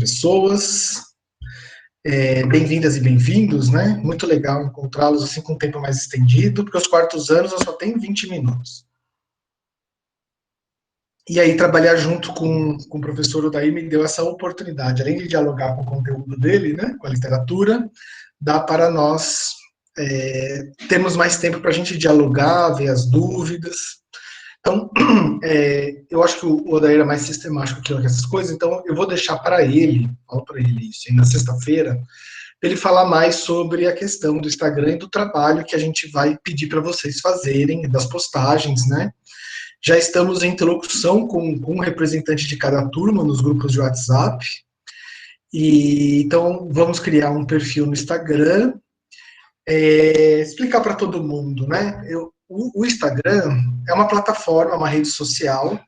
pessoas. Bem-vindas e bem-vindos, né? Muito legal encontrá-los assim com um tempo mais estendido, porque os quartos anos eu só tenho 20 minutos. E aí, trabalhar junto com o professor Odair me deu essa oportunidade, além de dialogar com o conteúdo dele, né, com a literatura, dá para nós termos mais tempo para a gente dialogar, ver as dúvidas. Então, eu acho que o Odair é mais sistemático que essas coisas, então eu vou deixar para ele, falo para ele isso, aí na sexta-feira, ele falar mais sobre a questão do Instagram e do trabalho que a gente vai pedir para vocês fazerem, das postagens, né? Já estamos em interlocução com um representante de cada turma nos grupos de WhatsApp. E então vamos criar um perfil no Instagram, explicar para todo mundo, né? O Instagram é uma plataforma, uma rede social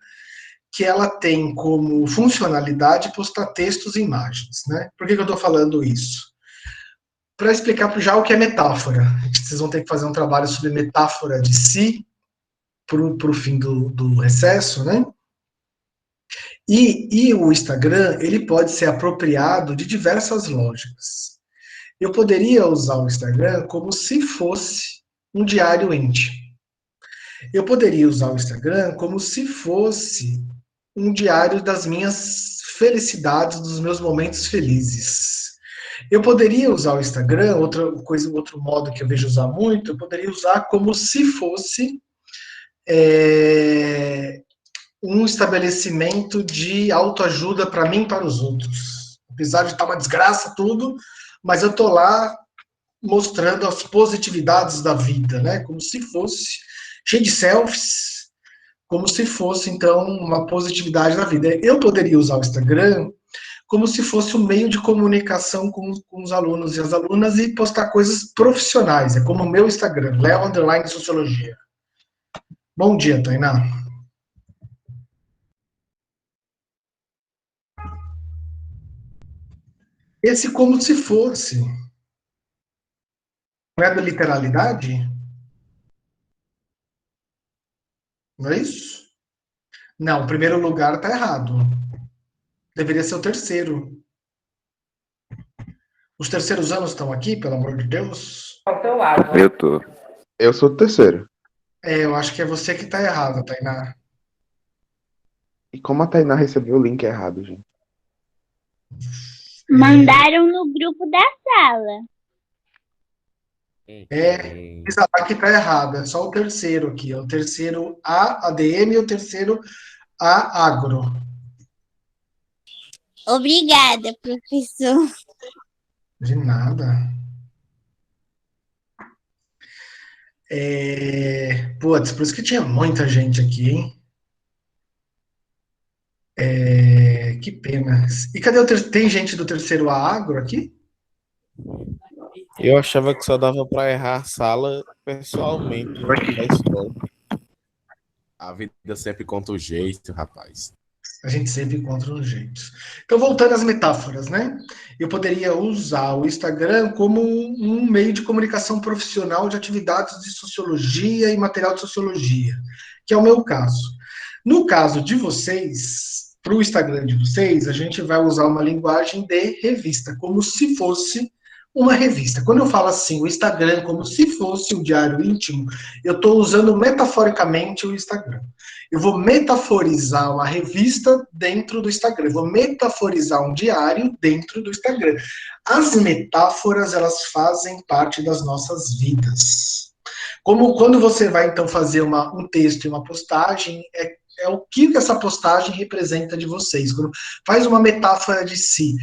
que ela tem como funcionalidade postar textos e imagens, né? Por que eu estou falando isso? Para explicar já o que é metáfora. Vocês vão ter que fazer um trabalho sobre metáfora de si para o fim do recesso, né? E o Instagram, ele pode ser apropriado de diversas lógicas. Eu poderia usar o Instagram como se fosse um diário íntimo. Eu poderia usar o Instagram como se fosse um diário das minhas felicidades, dos meus momentos felizes. Eu poderia usar o Instagram, outro modo que eu vejo usar muito, eu poderia usar como se fosse um estabelecimento de autoajuda para mim e para os outros. Apesar de estar uma desgraça tudo, mas eu estou lá mostrando as positividades da vida, né? Como se fosse cheio de selfies, como se fosse então uma positividade da vida. Eu poderia usar o Instagram como se fosse um meio de comunicação com os alunos e as alunas e postar coisas profissionais. É como o meu Instagram, Leo_Sociologia. Bom dia, Tainá. Esse como se fosse. Não é da literalidade? Não é isso? Não, o primeiro lugar está errado. Deveria ser o terceiro. Os terceiros anos estão aqui, pelo amor de Deus? Ao teu lado. Eu tô. Eu sou o terceiro. Eu acho que é você que está errado, Tainá. E como a Tainá recebeu o link errado, gente? Mandaram no grupo da sala. Isaac está errado. É só o terceiro aqui. O terceiro A, ADM, e o terceiro A, Agro. Obrigada, professor. De nada. Putz, por isso que tinha muita gente aqui, hein? Que pena. E cadê tem gente do terceiro A Agro aqui? Eu achava que só dava para errar a sala pessoalmente na escola. A vida sempre conta o jeito, rapaz. A gente sempre encontra um jeito. Então, voltando às metáforas, né? Eu poderia usar o Instagram como um meio de comunicação profissional de atividades de sociologia e material de sociologia, que é o meu caso. No caso de vocês, para o Instagram de vocês, a gente vai usar uma linguagem de revista, como se fosse uma revista. Quando eu falo assim, o Instagram como se fosse um diário íntimo, eu estou usando metaforicamente o Instagram. Eu vou metaforizar uma revista dentro do Instagram. Eu vou metaforizar um diário dentro do Instagram. As metáforas, elas fazem parte das nossas vidas. Como quando você vai, então, fazer um texto e uma postagem, é o que essa postagem representa de vocês. Quando faz uma metáfora de si.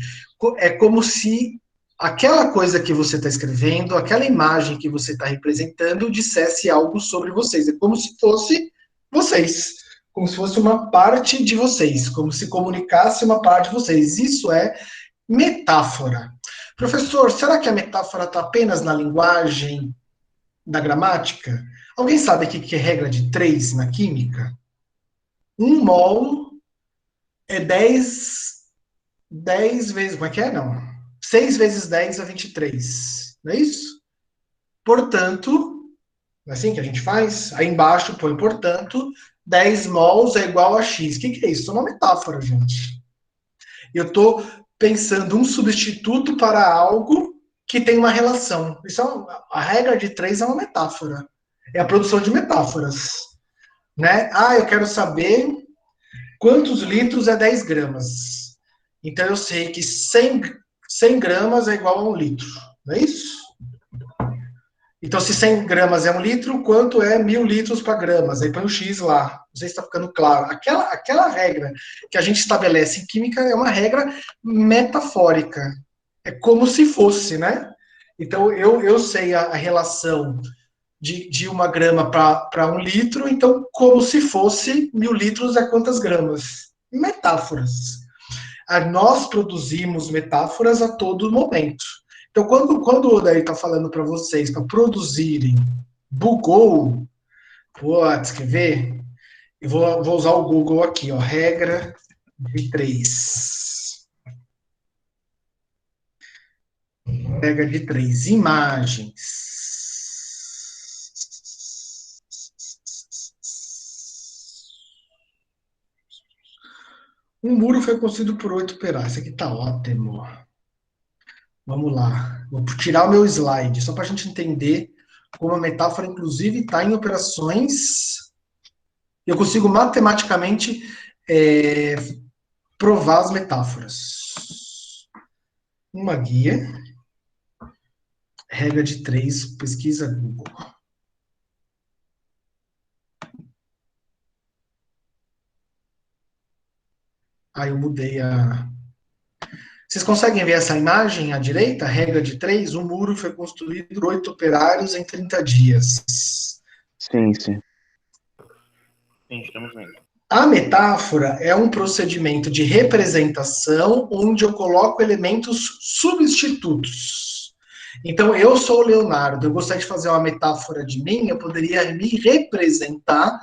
É como se aquela coisa que você está escrevendo, aquela imagem que você está representando, dissesse algo sobre vocês. É como se fosse vocês, como se fosse uma parte de vocês, como se comunicasse uma parte de vocês. Isso é metáfora. Professor, será que a metáfora está apenas na linguagem da gramática? Alguém sabe o que é regra de 3 na química? 1 mol é 10 vezes, como é que é? Não. 6 vezes 10 é 23. Não é isso? Portanto, não é assim que a gente faz? Aí embaixo põe, portanto, 10 mols é igual a x. O que é isso? Isso é uma metáfora, gente. Eu estou pensando um substituto para algo que tem uma relação. Isso a regra de 3 é uma metáfora. É a produção de metáforas. Né? Eu quero saber quantos litros é 10 gramas. Então eu sei que 100 gramas é igual a 1 litro. Não é isso? Então, se 100 gramas é 1 litro, quanto é 1.000 litros para gramas? Aí põe o X lá. Não sei se está ficando claro. Aquela regra que a gente estabelece em química é uma regra metafórica. É como se fosse, né? Então, eu sei a relação de 1 grama para 1 litro, então, como se fosse 1.000 litros é quantas gramas? Metáforas. Nós produzimos metáforas a todo momento. Então, quando o Odair está falando para vocês, para produzirem, bugou, quer ver? Eu vou usar o Google aqui, ó, regra de 3. Regra de 3, imagens. Um muro foi construído por 8 operários. Isso aqui está ótimo. Vamos lá. Vou tirar o meu slide, só para a gente entender como a metáfora, inclusive, está em operações. Eu consigo matematicamente provar as metáforas. Uma guia. Regra de 3, pesquisa Google. Eu mudei a... Vocês conseguem ver essa imagem à direita? Regra de 3, um muro foi construído por 8 operários em 30 dias. Sim, sim. Sim, estamos vendo. A metáfora é um procedimento de representação onde eu coloco elementos substitutos. Então, eu sou o Leonardo, eu gostaria de fazer uma metáfora de mim, eu poderia me representar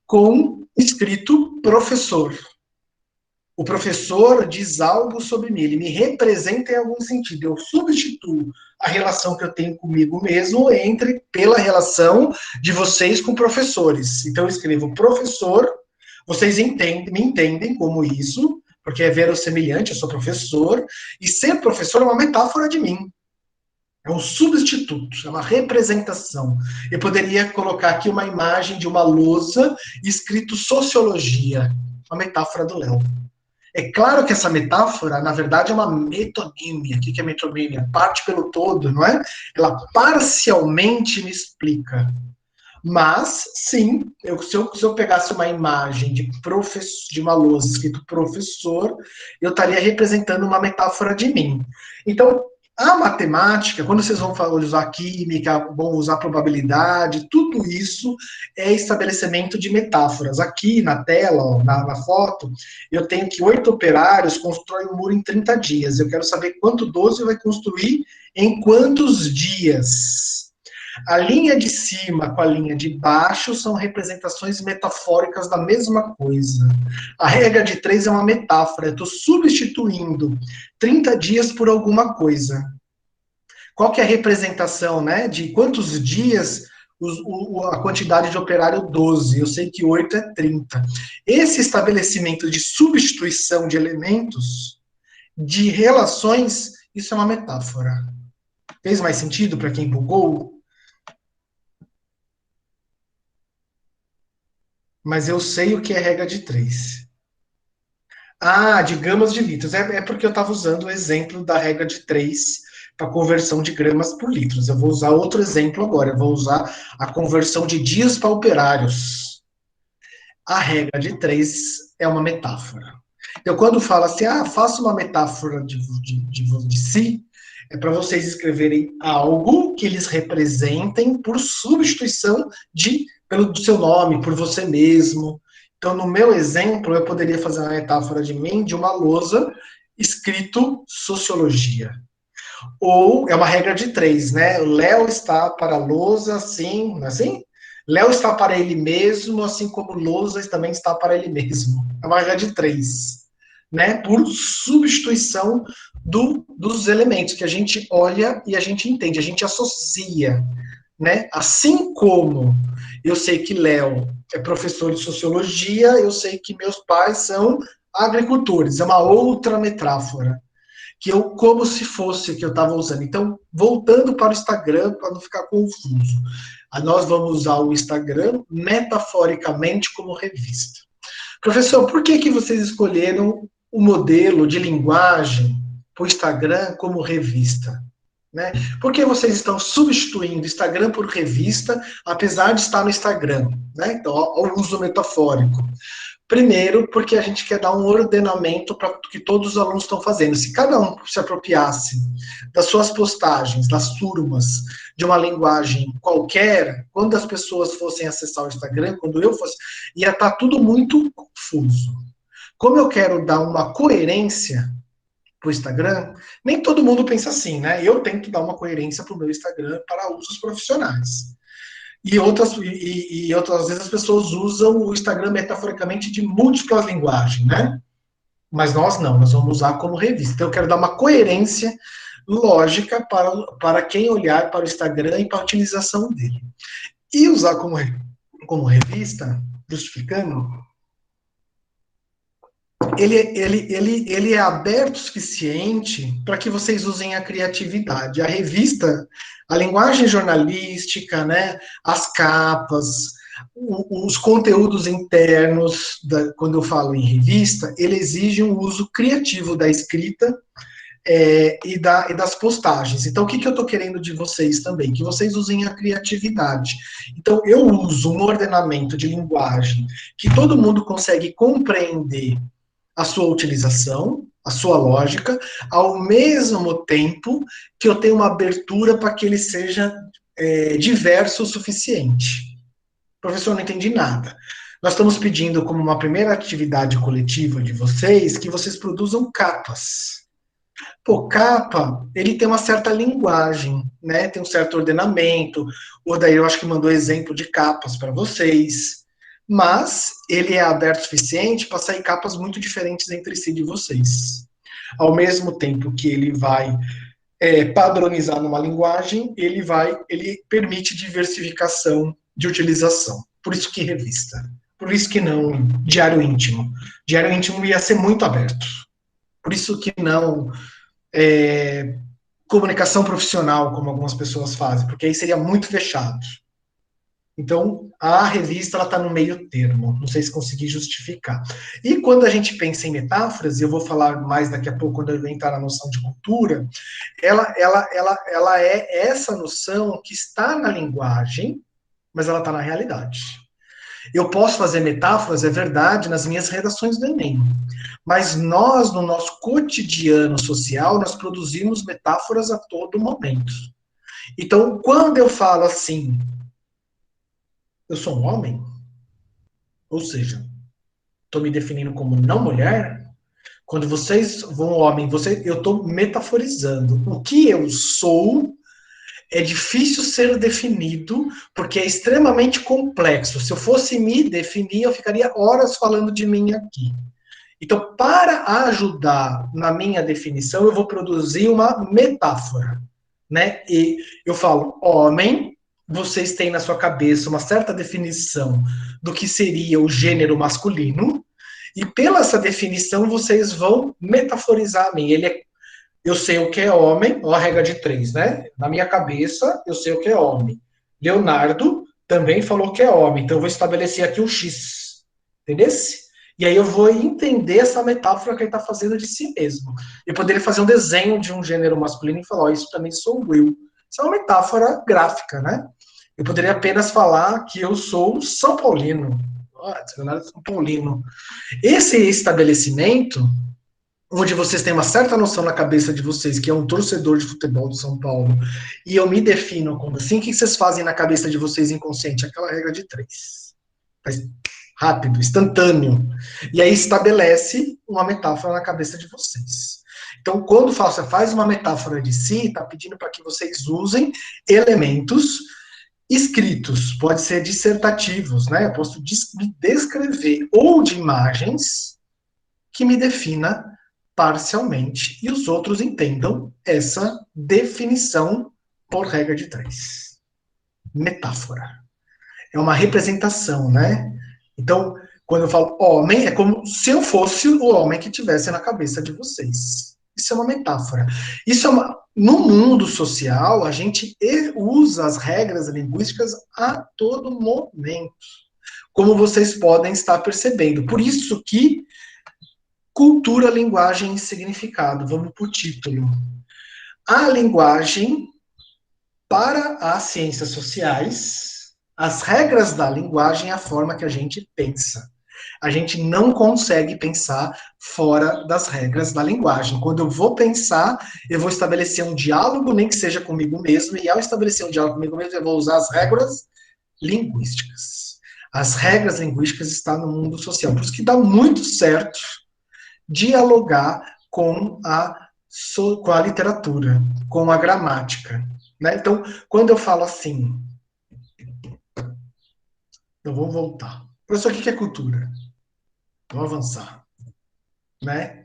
com escrito professor. O professor diz algo sobre mim, ele me representa em algum sentido. Eu substituo a relação que eu tenho comigo mesmo pela relação de vocês com professores. Então eu escrevo professor, vocês me entendem como isso, porque é verossemelhante, eu sou professor, e ser professor é uma metáfora de mim. É um substituto, é uma representação. Eu poderia colocar aqui uma imagem de uma lousa escrito sociologia, uma metáfora do Léo. É claro que essa metáfora, na verdade, é uma metonímia. O que é metonímia? Parte pelo todo, não é? Ela parcialmente me explica. Mas, sim, se eu pegasse uma imagem de uma lousa escrito professor, eu estaria representando uma metáfora de mim. Então, a matemática, quando vocês vão usar química, vão usar probabilidade, tudo isso é estabelecimento de metáforas. Aqui na tela, ó, na foto, eu tenho que 8 operários constroem um muro em 30 dias. Eu quero saber quanto 12 vai construir em quantos dias. A linha de cima com a linha de baixo são representações metafóricas da mesma coisa. A regra de 3 é uma metáfora. Eu estou substituindo 30 dias por alguma coisa. Qual que é a representação, né? De quantos dias a quantidade de operário 12. Eu sei que 8 é 30. Esse estabelecimento de substituição de elementos, de relações, isso é uma metáfora. Fez mais sentido para quem bugou? Mas eu sei o que é regra de 3. De gramas de litros. É porque eu estava usando o exemplo da regra de 3 para conversão de gramas por litros. Eu vou usar outro exemplo agora. Eu vou usar a conversão de dias para operários. A regra de 3 é uma metáfora. Então, quando fala assim, faça uma metáfora de si, é para vocês escreverem algo que eles representem por substituição pelo seu nome, por você mesmo. Então, no meu exemplo, eu poderia fazer uma metáfora de mim, de uma lousa, escrito sociologia. Ou, é uma regra de 3, né? Léo está para a lousa, assim, não é assim? Léo está para ele mesmo, assim como lousa também está para ele mesmo. É uma regra de 3, né? Por substituição dos elementos que a gente olha e a gente entende, a gente associa, né? Assim como eu sei que Léo é professor de sociologia, eu sei que meus pais são agricultores, é uma outra metáfora. como se fosse que eu estava usando. Então, voltando para o Instagram, para não ficar confuso. Nós vamos usar o Instagram metaforicamente como revista. Professor, por que vocês escolheram o modelo de linguagem para o Instagram como revista? Né? Por que vocês estão substituindo Instagram por revista, apesar de estar no Instagram? Né? Então, o uso metafórico. Primeiro, porque a gente quer dar um ordenamento para o que todos os alunos estão fazendo. Se cada um se apropriasse das suas postagens, das turmas, de uma linguagem qualquer, quando as pessoas fossem acessar o Instagram, quando eu fosse, ia estar tudo muito confuso. Como eu quero dar uma coerência para o Instagram, nem todo mundo pensa assim, né? Eu tento dar uma coerência para o meu Instagram para usos profissionais. E outras vezes as pessoas usam o Instagram metaforicamente de múltiplas linguagens, né? Mas nós não, nós vamos usar como revista. Então eu quero dar uma coerência lógica para quem olhar para o Instagram e para a utilização dele. E usar como revista, justificando, ele é aberto o suficiente para que vocês usem a criatividade. A revista, a linguagem jornalística, né, as capas, os conteúdos internos, quando eu falo em revista, ele exige um uso criativo da escrita e das postagens. Então, o que eu estou querendo de vocês também? Que vocês usem a criatividade. Então, eu uso um ordenamento de linguagem que todo mundo consegue compreender a sua utilização, a sua lógica, ao mesmo tempo que eu tenho uma abertura para que ele seja diverso o suficiente. Professor, não entendi nada. Nós estamos pedindo como uma primeira atividade coletiva de vocês que vocês produzam capas. Pô, capa, ele tem uma certa linguagem, né? Tem um certo ordenamento. O Odair, eu acho que mandou exemplo de capas para vocês. Mas ele é aberto o suficiente para sair capas muito diferentes entre si de vocês. Ao mesmo tempo que ele vai padronizar numa linguagem, ele permite diversificação de utilização. Por isso que revista. Por isso que não diário íntimo. Diário íntimo ia ser muito aberto. Por isso que não comunicação profissional, como algumas pessoas fazem, porque aí seria muito fechado. Então, a revista está no meio termo, não sei se consegui justificar. E quando a gente pensa em metáforas, e eu vou falar mais daqui a pouco, quando eu entrar na noção de cultura, ela é essa noção que está na linguagem, mas ela está na realidade. Eu posso fazer metáforas, é verdade, nas minhas redações do Enem, mas nós, no nosso cotidiano social, nós produzimos metáforas a todo momento. Então, quando eu falo assim, eu sou um homem, ou seja, estou me definindo como não mulher, quando vocês vão homem, eu estou metaforizando. O que eu sou é difícil ser definido, porque é extremamente complexo. Se eu fosse me definir, eu ficaria horas falando de mim aqui. Então, para ajudar na minha definição, eu vou produzir uma metáfora, né? E eu falo, homem, vocês têm na sua cabeça uma certa definição do que seria o gênero masculino, e pela essa definição vocês vão metaforizar a mim. Eu sei o que é homem, ó a regra de 3, né? Na minha cabeça, eu sei o que é homem. Leonardo também falou que é homem, então eu vou estabelecer aqui um X, entendeu? E aí eu vou entender essa metáfora que ele está fazendo de si mesmo. Eu poderia fazer um desenho de um gênero masculino e falar, ó, isso também sou eu. Isso é uma metáfora gráfica, né? Eu poderia apenas falar que eu sou São Paulino. São Paulino. Esse estabelecimento, onde vocês têm uma certa noção na cabeça de vocês, que é um torcedor de futebol do São Paulo, e eu me defino como assim, o que vocês fazem na cabeça de vocês inconsciente? Aquela regra de 3. Faz rápido, instantâneo. E aí estabelece uma metáfora na cabeça de vocês. Então, quando você faz uma metáfora de si, está pedindo para que vocês usem elementos escritos, pode ser dissertativos, né? Eu posso me descrever, ou de imagens que me defina parcialmente, e os outros entendam essa definição por regra de 3. Metáfora. É uma representação, né? Então, quando eu falo homem, é como se eu fosse o homem que estivesse na cabeça de vocês. Isso é uma metáfora. No mundo social, a gente usa as regras linguísticas a todo momento, como vocês podem estar percebendo. Por isso que cultura, linguagem e significado. Vamos para o título. A linguagem, para as ciências sociais, as regras da linguagem é a forma que a gente pensa. A gente não consegue pensar fora das regras da linguagem. Quando eu vou pensar, eu vou estabelecer um diálogo, nem que seja comigo mesmo, e ao estabelecer um diálogo comigo mesmo, eu vou usar as regras linguísticas. As regras linguísticas estão no mundo social. Por isso que dá muito certo dialogar com a literatura, com a gramática. Né? Então, quando eu falo assim, eu vou voltar. Professor, o que é cultura? Vamos avançar. Né?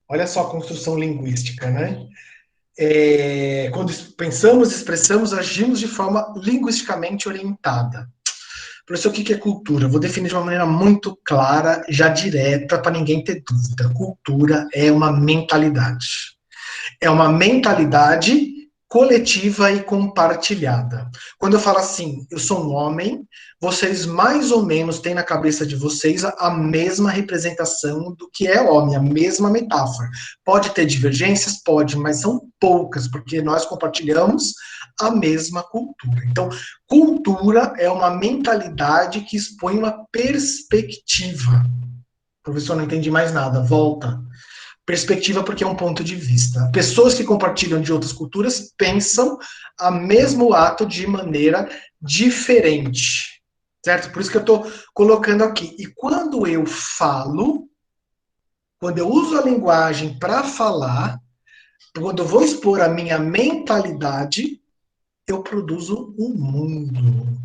Olha só a construção linguística. Né? Quando pensamos, expressamos, agimos de forma linguisticamente orientada. Professor, o que é cultura? Eu vou definir de uma maneira muito clara, já direta, para ninguém ter dúvida. Cultura é uma mentalidade. É uma mentalidade coletiva e compartilhada. Quando eu falo assim, eu sou um homem, vocês mais ou menos têm na cabeça de vocês a mesma representação do que é homem, a mesma metáfora. Pode ter divergências? Pode, mas são poucas, porque nós compartilhamos a mesma cultura. Então, cultura é uma mentalidade que expõe uma perspectiva. Professor, não entendi mais nada. Volta. Perspectiva porque é um ponto de vista. Pessoas que compartilham de outras culturas pensam o mesmo ato de maneira diferente. Certo? Por isso que eu estou colocando aqui. E quando eu falo, quando eu uso a linguagem para falar, quando eu vou expor a minha mentalidade, eu produzo um mundo.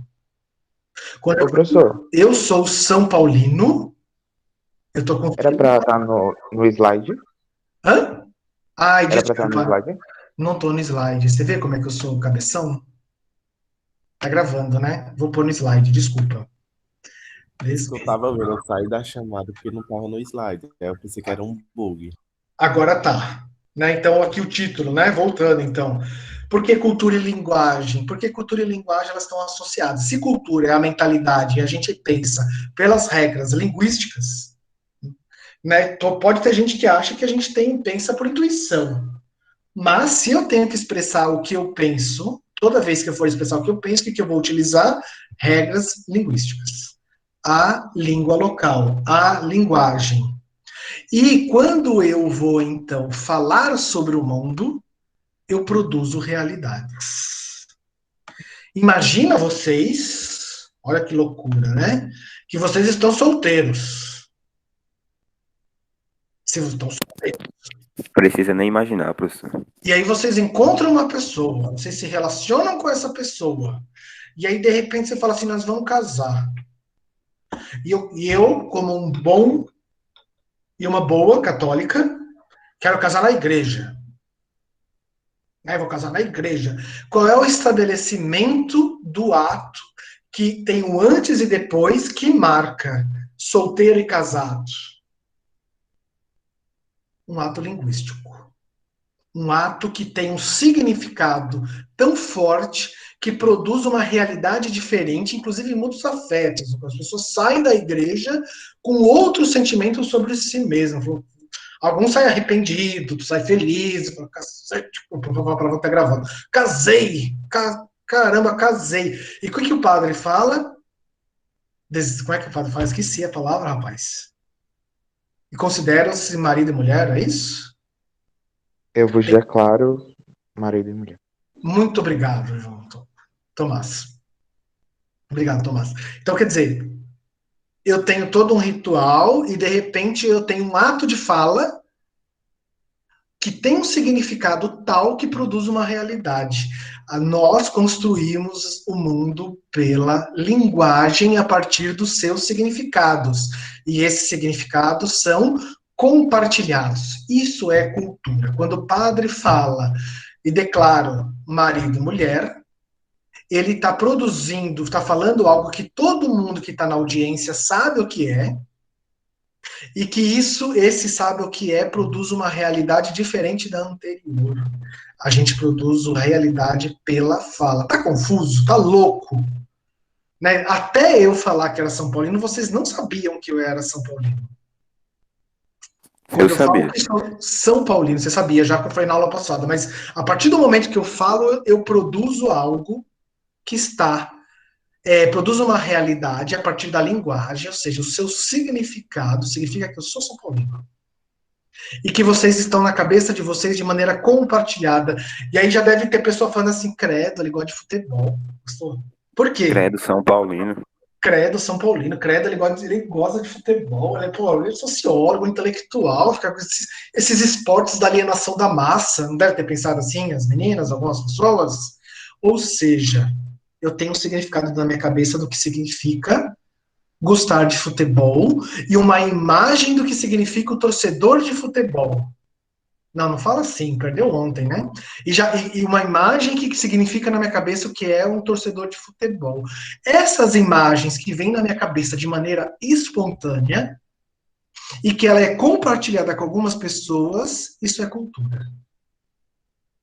Quando Professor, eu sou São Paulino, eu estou com... era pra estar no slide? Hã? Ai, Era pra estar no desculpa. slide? Não tô no slide. Você vê como é que eu sou cabeção? Tá gravando, né? Vou pôr no slide, desculpa. Eu tava vendo, eu saí da chamada porque não tava no slide. Aí eu pensei que era um bug. Agora tá. Né? Então, aqui o título, né? Voltando, então. Por que cultura e linguagem? Porque cultura e linguagem elas estão associadas. Se cultura é a mentalidade e a gente pensa pelas regras linguísticas, né? Pode ter gente que acha que a gente pensa por intuição. Mas se eu tenho que expressar o que eu penso, toda vez que eu for expressar o que eu penso, o que eu vou utilizar? Regras linguísticas. A língua local, a linguagem. E quando eu vou, então, falar sobre o mundo, eu produzo realidades. Imagina vocês, olha que loucura, né? Que vocês estão solteiros. Se vocês estão solteiros. Precisa nem imaginar, professor. E aí vocês encontram uma pessoa, vocês se relacionam com essa pessoa. E aí, de repente, você fala assim, nós vamos casar. E eu como um bom e uma boa católica, quero casar na igreja. Aí vou casar na igreja. Qual é o estabelecimento do ato que tem o antes e depois que marca solteiro e casado? Um ato linguístico. Um ato que tem um significado tão forte que produz uma realidade diferente, inclusive em muitos afetos. As pessoas saem da igreja com outros sentimentos sobre si mesmas. Alguns saem arrependidos, saem felizes, falam, a palavra tá gravando. Casei! Caramba, casei! E o que o padre fala? Como é que o padre fala? Esqueci a palavra, rapaz. E consideram-se marido e mulher, é isso? Eu vos declaro marido e mulher. Muito obrigado, João Tomás. Obrigado, Tomás. Então, quer dizer, eu tenho todo um ritual e, de repente, eu tenho um ato de fala que tem um significado tal que produz uma realidade. Nós construímos o mundo pela linguagem a partir dos seus significados. E esses significados são compartilhados. Isso é cultura. Quando o padre fala e declara marido e mulher, ele está produzindo, está falando algo que todo mundo que está na audiência sabe o que é, E que esse sabe o que é, produz uma realidade diferente da anterior. A gente produz a realidade pela fala. Tá confuso? Tá louco? Né? Até eu falar que era São Paulino, vocês não sabiam que eu era São Paulino. Quando eu falo sabia. que sou São Paulino, você sabia, já que foi na aula passada, mas a partir do momento que eu falo, eu produzo algo que está produz uma realidade a partir da linguagem, ou seja, o seu significado significa que eu sou São Paulino. E que vocês estão na cabeça de vocês de maneira compartilhada. E aí já deve ter pessoa falando assim, credo, ele gosta de futebol. Por quê? Credo São Paulino. Credo São Paulino, credo, ele gosta de futebol, ele é sociólogo, intelectual, fica com esses esportes da alienação da massa. Não deve ter pensado assim, as meninas, algumas pessoas? Ou seja, eu tenho um significado na minha cabeça do que significa gostar de futebol e uma imagem do que significa o torcedor de futebol. Não fala assim, perdeu ontem, né? E uma imagem que significa na minha cabeça o que é um torcedor de futebol. Essas imagens que vêm na minha cabeça de maneira espontânea e que ela é compartilhada com algumas pessoas, isso é cultura.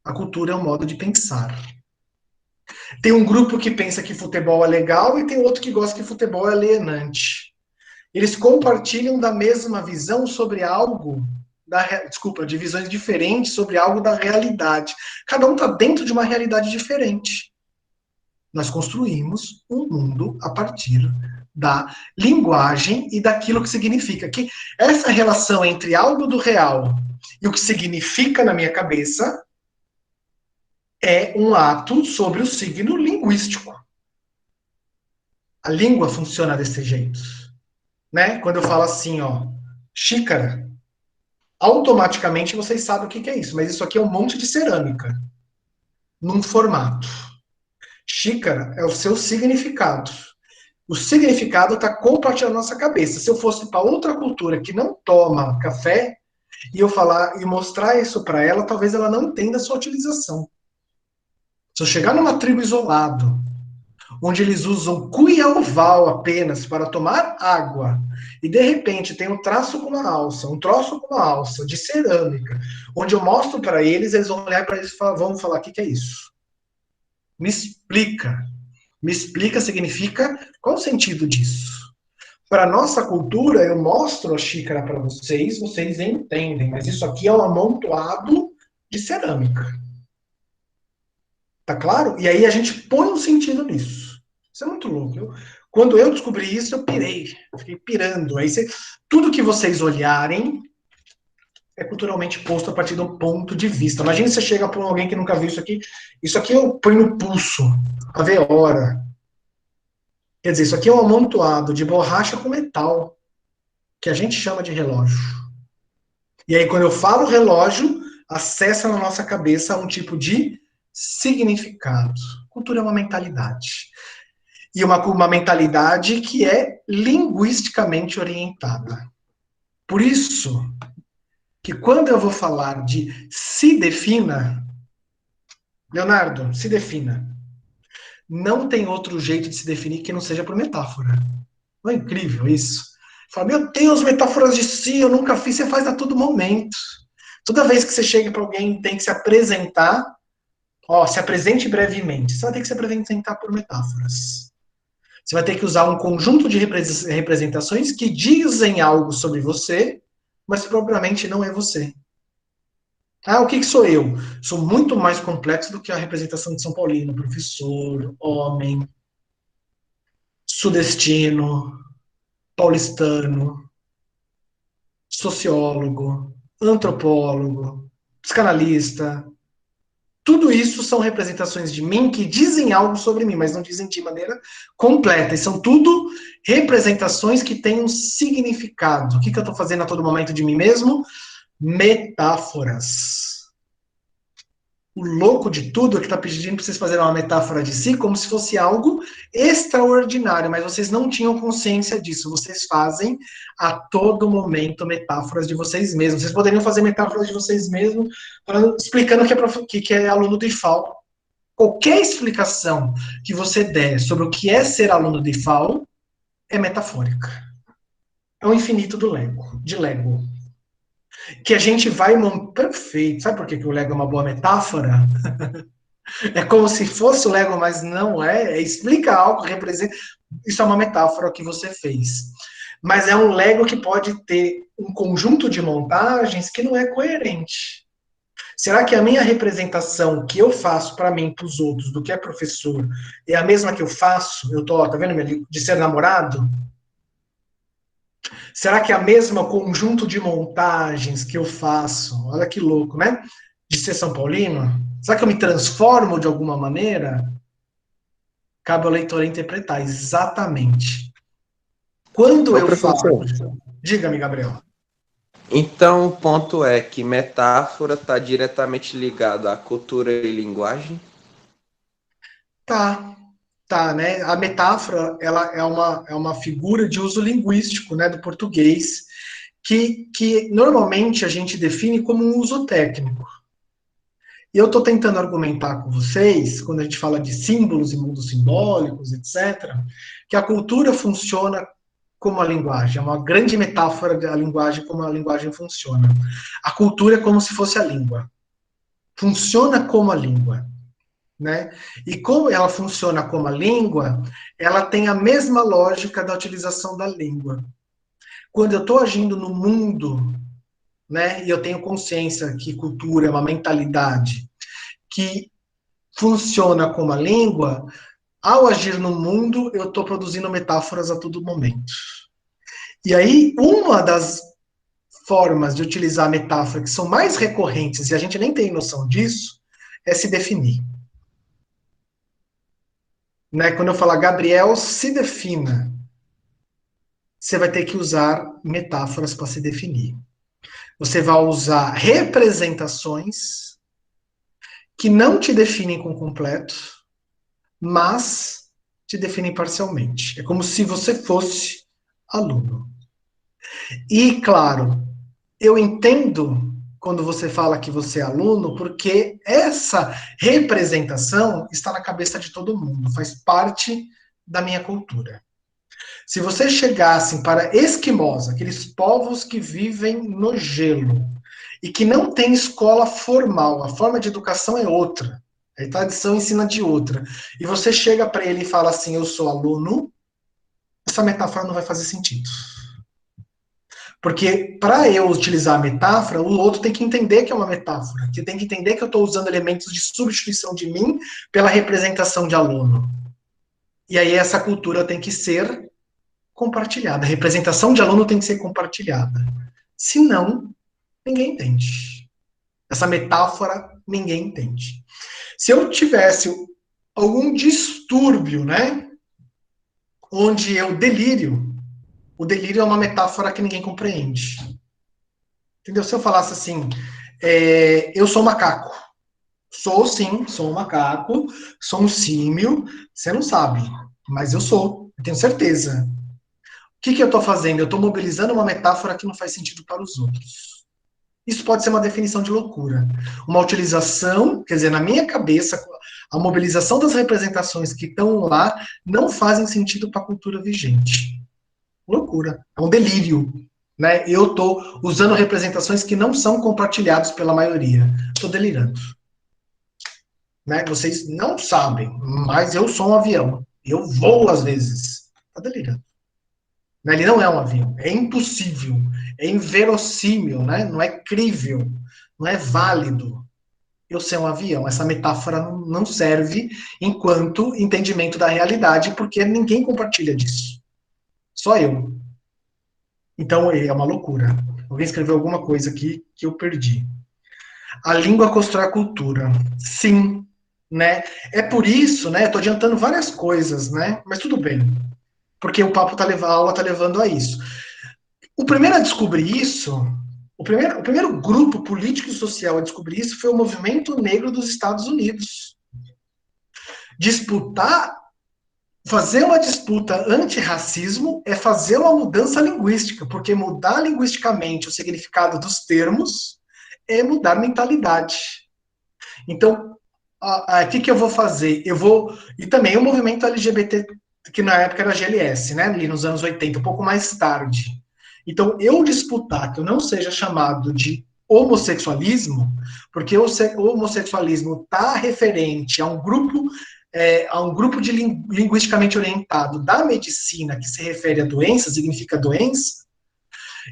A cultura é um modo de pensar. Tem um grupo que pensa que futebol é legal e tem outro que gosta que futebol é alienante. Eles compartilham da mesma visão sobre algo, de visões diferentes sobre algo da realidade. Cada um está dentro de uma realidade diferente. Nós construímos um mundo a partir da linguagem e daquilo que significa. Que essa relação entre algo do real e o que significa na minha cabeça é um ato sobre o signo linguístico. A língua funciona desse jeito. Né? Quando eu falo assim, ó, xícara, automaticamente vocês sabem o que é isso, mas isso aqui é um monte de cerâmica, num formato. Xícara é o seu significado. O significado está compartilhado na nossa cabeça. Se eu fosse para outra cultura que não toma café, e eu falar e mostrar isso para ela, talvez ela não entenda a sua utilização. Se eu chegar numa tribo isolado, onde eles usam cuia oval apenas para tomar água, e de repente tem um traço com uma alça, um troço com uma alça de cerâmica, onde eu mostro para eles, eles vão olhar para eles e vão falar, o que é isso? Me explica. Me explica significa, qual o sentido disso? Para a nossa cultura, eu mostro a xícara para vocês, vocês entendem, mas isso aqui é um amontoado de cerâmica. Tá claro? E aí a gente põe um sentido nisso. Isso é muito louco. Quando eu descobri isso, eu pirei. Eu fiquei pirando. Aí tudo que vocês olharem é culturalmente posto a partir do ponto de vista. Imagina você chega para alguém que nunca viu isso aqui. Isso aqui eu ponho no pulso, a ver hora. Quer dizer, isso aqui é um amontoado de borracha com metal, que a gente chama de relógio. E aí, quando eu falo relógio, acessa na nossa cabeça um tipo de significado. Cultura é uma mentalidade. E uma mentalidade que é linguisticamente orientada. Por isso, que quando eu vou falar de se defina, Leonardo, se defina. Não tem outro jeito de se definir que não seja por metáfora. Não é incrível isso? Fala, meu Deus, metáforas de si, eu nunca fiz, você faz a todo momento. Toda vez que você chega para alguém tem que se apresentar, se apresente brevemente. Você vai ter que se apresentar por metáforas. Você vai ter que usar um conjunto de representações que dizem algo sobre você, mas propriamente não é você. O que sou eu? Sou muito mais complexo do que a representação de São Paulino, professor, homem, sudestino, paulistano, sociólogo, antropólogo, psicanalista. Tudo isso são representações de mim que dizem algo sobre mim, mas não dizem de maneira completa. E são tudo representações que têm um significado. O que eu estou fazendo a todo momento de mim mesmo? Metáforas. O louco de tudo é que está pedindo para vocês fazerem uma metáfora de si como se fosse algo extraordinário, mas vocês não tinham consciência disso. Vocês fazem a todo momento metáforas de vocês mesmos. Vocês poderiam fazer metáforas de vocês mesmos explicando que é aluno do IFAL. Qualquer explicação que você der sobre o que é ser aluno do IFAL é metafórica. é o infinito do Lego, de Lego. Que a gente vai montar. Perfeito. Sabe por que o Lego é uma boa metáfora? É como se fosse o Lego, mas não é. Explica algo, representa. Isso é uma metáfora que você fez. Mas é um Lego que pode ter um conjunto de montagens que não é coerente. Será que a minha representação que eu faço para mim, para os outros, do que é professor, é a mesma que eu faço? Eu tô, tá vendo, de ser namorado? Será que é a mesma conjunto de montagens que eu faço? Olha que louco, né? De ser São Paulino? Será que eu me transformo de alguma maneira? Cabe ao leitor interpretar, exatamente. Quando eu falo... Diga-me, Gabriel. Então, o ponto é que metáfora está diretamente ligado à cultura e linguagem? Tá, né? A metáfora, ela é uma figura de uso linguístico, né, do português, que normalmente a gente define como um uso técnico. E eu estou tentando argumentar com vocês, quando a gente fala de símbolos e mundos simbólicos, etc., que a cultura funciona como a linguagem. É uma grande metáfora da linguagem, como a linguagem funciona. A cultura é como se fosse a língua. Funciona como a língua. Né? E como ela funciona como a língua, ela tem a mesma lógica da utilização da língua. Quando eu estou agindo no mundo, né, e eu tenho consciência que cultura é uma mentalidade que funciona como a língua, ao agir no mundo, eu estou produzindo metáforas a todo momento. E aí, uma das formas de utilizar a metáfora que são mais recorrentes, e a gente nem tem noção disso, é se definir. Né? Quando eu falar Gabriel, se defina, você vai ter que usar metáforas para se definir. Você vai usar representações que não te definem com completo, mas te definem parcialmente. É como se você fosse aluno. E, claro, eu entendo quando você fala que você é aluno, porque essa representação está na cabeça de todo mundo, faz parte da minha cultura. Se você chegasse para esquimós, aqueles povos que vivem no gelo, e que não tem escola formal, a forma de educação é outra, a tradição ensina de outra, e você chega para ele e fala assim, eu sou aluno, essa metáfora não vai fazer sentido. Porque para eu utilizar a metáfora, o outro tem que entender que é uma metáfora, que tem que entender que eu estou usando elementos de substituição de mim pela representação de aluno. E aí essa cultura tem que ser compartilhada. A representação de aluno tem que ser compartilhada. Senão, ninguém entende. Essa metáfora, ninguém entende. Se eu tivesse algum distúrbio, né, onde eu delírio, o delírio é uma metáfora que ninguém compreende. Entendeu? Se eu falasse assim, eu sou macaco. Sou sim, sou um macaco, sou um símio, você não sabe, mas eu sou, eu tenho certeza. O que eu estou fazendo? Eu estou mobilizando uma metáfora que não faz sentido para os outros. Isso pode ser uma definição de loucura. Uma utilização, quer dizer, na minha cabeça, a mobilização das representações que estão lá não fazem sentido para a cultura vigente. Loucura. É um delírio. Né? Eu estou usando representações que não são compartilhadas pela maioria. Estou delirando. Né? Vocês não sabem, mas eu sou um avião. Eu voo às vezes. Está delirando. Ele não é um avião. É impossível. É inverossímil. Né? Não é crível. Não é válido. Eu ser um avião. Essa metáfora não serve enquanto entendimento da realidade, porque ninguém compartilha disso. Só eu. Então é uma loucura. Alguém escreveu alguma coisa aqui que eu perdi. A língua constrói a cultura. Sim. Né? É por isso, né? Estou adiantando várias coisas, né? Mas tudo bem. Porque o papo a aula está levando a isso. O primeiro a descobrir isso, o primeiro grupo político e social a descobrir isso foi o movimento negro dos Estados Unidos. Fazer uma disputa antirracismo é fazer uma mudança linguística, porque mudar linguisticamente o significado dos termos é mudar mentalidade. Então, o que eu vou fazer? E também o movimento LGBT, que na época era GLS, né? Ali nos anos 80, um pouco mais tarde. Então, eu disputar que eu não seja chamado de homossexualismo, porque o homossexualismo está referente a um grupo linguisticamente orientado da medicina que se refere a doença, significa doença,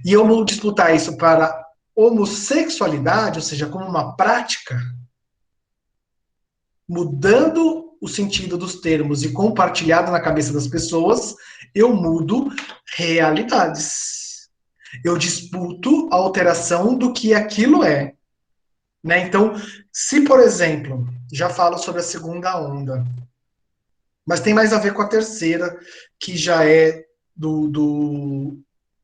e eu vou disputar isso para homossexualidade, ou seja, como uma prática, mudando o sentido dos termos e compartilhado na cabeça das pessoas, eu mudo realidades. Eu disputo a alteração do que aquilo é. Né? Então, se, por exemplo, já falo sobre a segunda onda, mas tem mais a ver com a terceira, que já é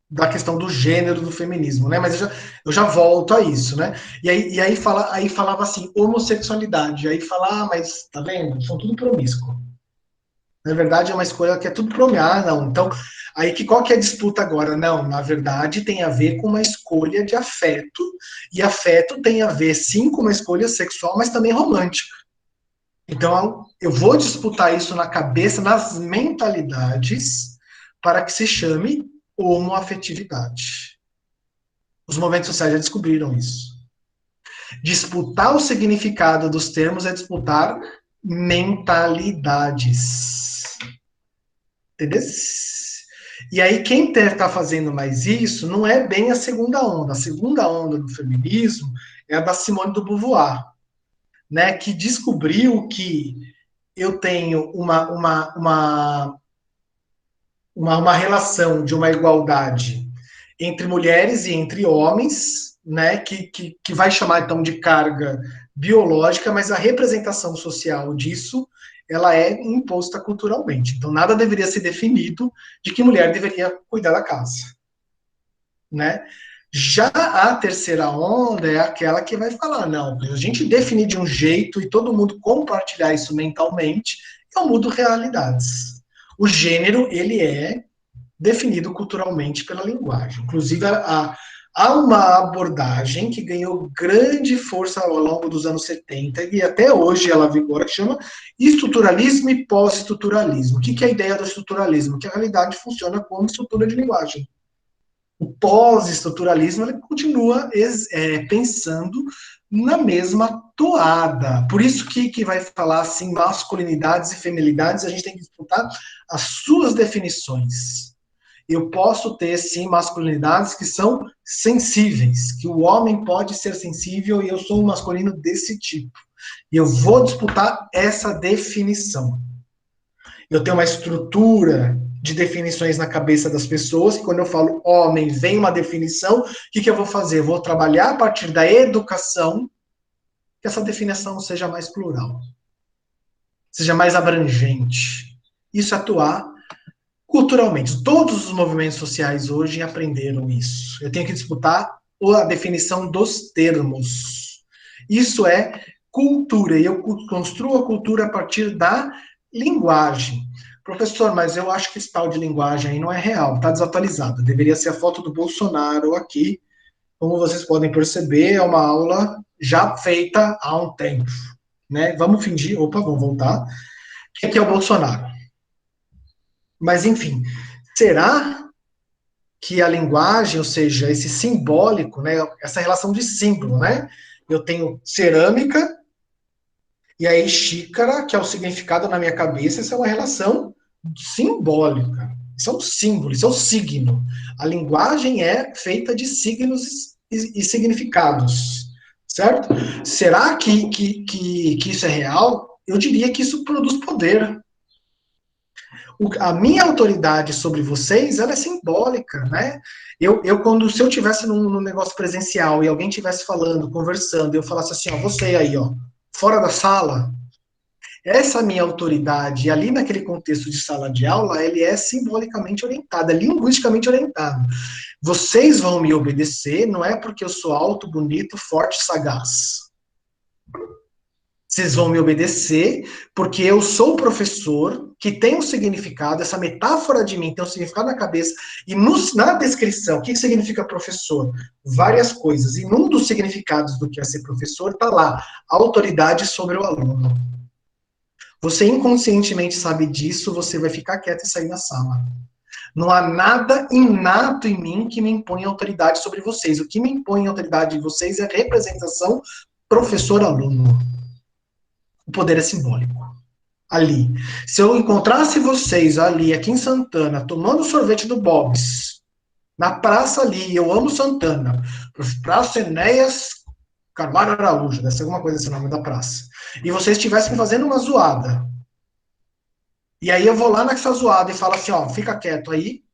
da questão do gênero do feminismo, né? Mas eu já volto a isso, né? E aí falava assim, homossexualidade. Aí fala, mas tá vendo? São tudo promíscuo. Na verdade, é uma escolha que é tudo promíscuo. Ah, não. Então, aí qual que é a disputa agora? Não, na verdade, tem a ver com uma escolha de afeto. E afeto tem a ver, sim, com uma escolha sexual, mas também romântica. Então, eu vou disputar isso na cabeça, nas mentalidades, para que se chame homoafetividade. Os movimentos sociais já descobriram isso. Disputar o significado dos termos é disputar mentalidades. Entendeu? E aí, quem está fazendo mais isso não é bem a segunda onda. A segunda onda do feminismo é a da Simone de Beauvoir, né, que descobriu que eu tenho uma relação de uma igualdade entre mulheres e entre homens, né, que vai chamar então de carga biológica, mas a representação social disso ela é imposta culturalmente. Então nada deveria ser definido de que mulher deveria cuidar da casa, né? Já a terceira onda é aquela que vai falar, não, a gente definir de um jeito e todo mundo compartilhar isso mentalmente, eu mudo realidades. O gênero, ele é definido culturalmente pela linguagem. Inclusive, há uma abordagem que ganhou grande força ao longo dos anos 70 e até hoje ela vigora, que chama estruturalismo e pós-estruturalismo. O que é a ideia do estruturalismo? Que a realidade funciona como estrutura de linguagem. O pós-estruturalismo ele continua pensando na mesma toada. Por isso que vai falar assim, masculinidades e feminilidades, a gente tem que disputar as suas definições. Eu posso ter, sim, masculinidades que são sensíveis, que o homem pode ser sensível e eu sou um masculino desse tipo. E eu vou disputar essa definição. Eu tenho uma estrutura de definições na cabeça das pessoas, que quando eu falo homem, vem uma definição, o que eu vou fazer? Eu vou trabalhar a partir da educação, que essa definição seja mais plural, seja mais abrangente. Isso é atuar culturalmente. Todos os movimentos sociais hoje aprenderam isso. Eu tenho que disputar a definição dos termos. Isso é cultura, e eu construo a cultura a partir da linguagem. Professor, mas eu acho que esse tal de linguagem aí não é real, está desatualizado. Deveria ser a foto do Bolsonaro aqui. Como vocês podem perceber, é uma aula já feita há um tempo. Né? Vamos fingir, vamos voltar. O que é o Bolsonaro? Mas, enfim, será que a linguagem, ou seja, esse simbólico, né, essa relação de símbolo, né? Eu tenho cerâmica, e aí xícara, que é o significado na minha cabeça, essa é uma relação simbólica. Isso é um símbolo, isso é um signo. A linguagem é feita de signos e significados, certo? Será que isso é real? Eu diria que isso produz poder. A minha autoridade sobre vocês, ela é simbólica, né? Se eu tivesse num negócio presencial e alguém tivesse falando, conversando, e eu falasse assim, ó, você aí, ó, fora da sala, essa minha autoridade, ali naquele contexto de sala de aula, ele é simbolicamente orientada, linguisticamente orientado. Vocês vão me obedecer, não é porque eu sou alto, bonito, forte, sagaz. Vocês vão me obedecer porque eu sou o professor que tem um significado, essa metáfora de mim tem um significado na cabeça, e na descrição, o que significa professor? Várias coisas. E num dos significados do que é ser professor está lá, autoridade sobre o aluno. Você inconscientemente sabe disso, você vai ficar quieto e sair da sala. Não há nada inato em mim que me impõe autoridade sobre vocês. O que me impõe autoridade em vocês é a representação professor-aluno. O poder é simbólico. Ali. Se eu encontrasse vocês ali, aqui em Santana, tomando sorvete do Bob's, na praça ali, eu amo Santana, Praça Enéas Carvalho Araújo, deve ser alguma coisa esse nome da praça, e vocês estivessem fazendo uma zoada, e aí eu vou lá nessa zoada e falo assim, ó, fica quieto aí,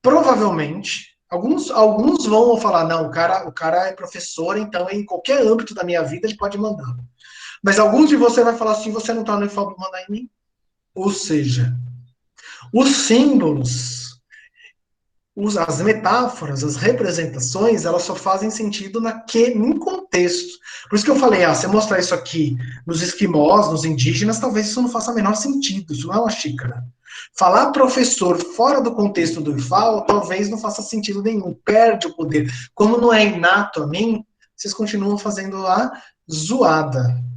provavelmente, alguns vão falar, não, o cara é professor, então em qualquer âmbito da minha vida ele pode mandar. Mas alguns de vocês vão falar assim, você não está no IFAL para mandar em mim? Ou seja, os símbolos, as metáforas, as representações, elas só fazem sentido em contexto. Por isso que eu falei, você mostrar isso aqui nos esquimós, nos indígenas, talvez isso não faça o menor sentido, isso não é uma xícara. Falar professor fora do contexto do IFAL, talvez não faça sentido nenhum, perde o poder. Como não é inato a mim, vocês continuam fazendo a zoada.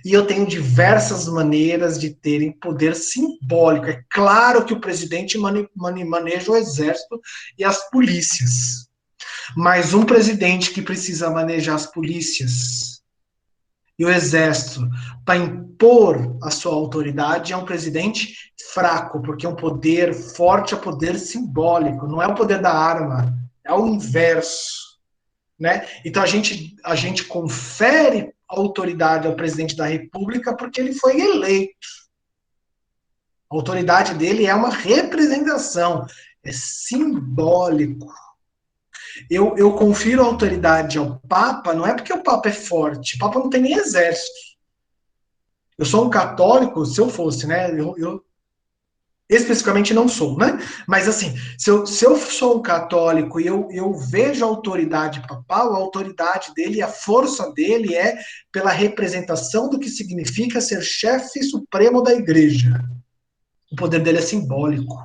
E eu tenho diversas maneiras de terem poder simbólico. É claro que o presidente maneja o exército e as polícias. Mas um presidente que precisa manejar as polícias e o exército para impor a sua autoridade é um presidente fraco, porque um poder forte é poder simbólico, não é o poder da arma, é o inverso. Né? Então a gente confere autoridade ao presidente da República porque ele foi eleito. A autoridade dele é uma representação, é simbólico. Eu confiro autoridade ao Papa, não é porque o Papa é forte, o Papa não tem nem exército. Eu sou um católico, se eu fosse, né? Eu especificamente não sou, né? Mas assim, se eu sou um católico e eu vejo a autoridade papal, a autoridade dele, a força dele é pela representação do que significa ser chefe supremo da igreja. O poder dele é simbólico.